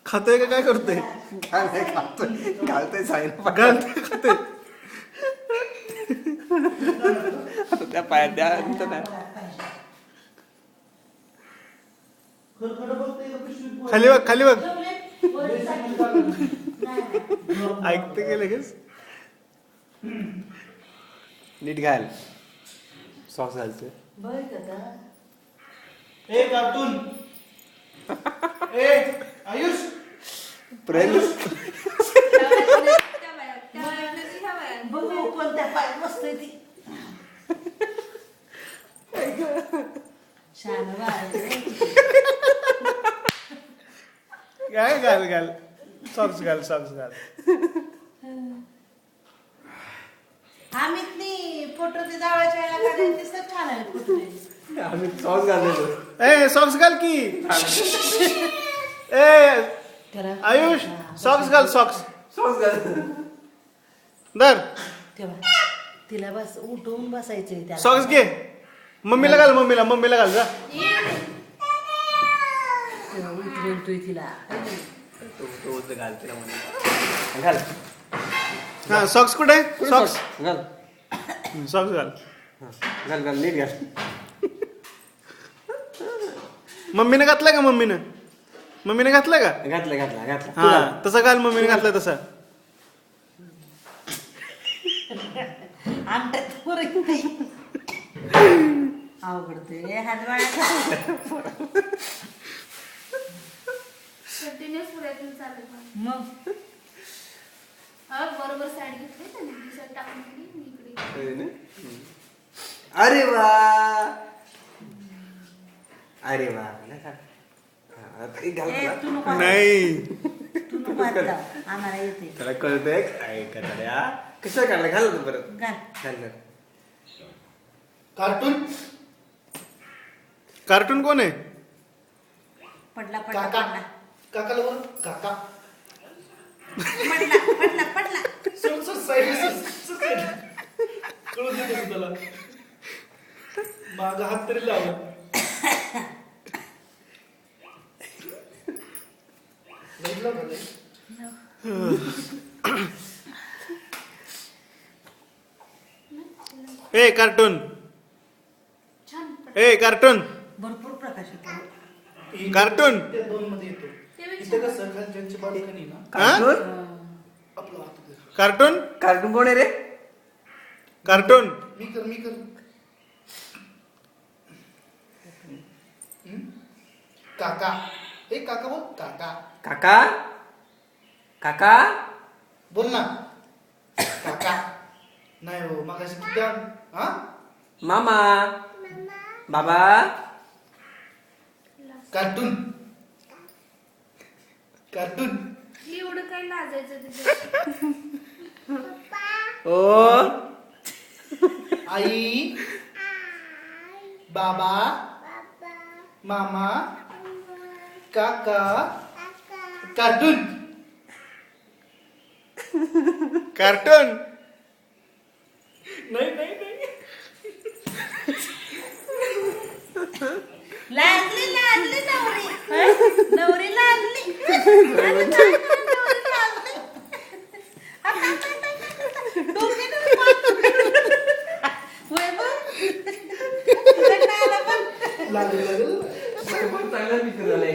खातोय का काय करतोय? घालतोय साईला घालतोय खातोय. आता त्या पायात द्या नाही. खाली बघ खाली बघ. ऐकते की लगेच. नीट घाल. सॉक्स घालतोय. ए कार्टून. ए आयुष. प्रेम बघू कोणत्या पायात बसतोय ती. छान घाल घाल घाल. सॉक्स घाल सॉक्स घाल. आम्ही फोटो ते जावळच्या वेळेला काढले दिसत छान आहे फोटो. आम्ही सॉक्स घालतो. ए सॉक्स घाल की. ए आयुष सॉक्स घाल सॉक्स. सॉक्स घाल. दर तेव्हा तिला बस उठवून बसायचंय त्याला. सॉक्स घे. मम्मीला घाल मम्मीला घाल जा. तेव्हा उठवतोय तिला. तो घाल तिला म्हणून. घाल. हा सॉक्स कुठे आहे? सॉक्स घाल. सॉक्स घाल. घाल घाल नीट घाल. मम्मीने घातलाय का? मम्मीने घातलाय का? घातला. हा तसा घाल. मम्मीने घातलाय तसा. आमच्यात पुरत नाही. अवघडतोय हातवाळ्या. कंटिन्युअस पुढे चालू मग बरोबर साडी घेतली त्यांनी दिवसात टाकून दिली मी इकडे. अरे वा. तू नको नाही तू नको हात लाव. आम्हाला येते. त्याला कळतंय काय कटाड्या. कसं काढलं? घाल होतं परत. घाल. घाल. कार्टून. कार्टून कोण आहे? पडला. काकाला बोल. काका. पडला. कळून देतो त्याला. माग हात तरी लावला. ए कार्टून. छान ए कार्टून. भरपूर प्रकाश येतो. कार्टून. कार्टून. कार्टून कोण आहे रे? कार्टून. मी कर काका. ए काका बोल. काका काका बोल ना. काका नाही हो मगाशी किती हा मामा बाबा. कार्टून एवढं काय लाजायचं तिथे. ओ आई बाबा मामा काका कार्टून नाही लागली नवरी लागली. लागेल चांगला पिक्चर झालाय.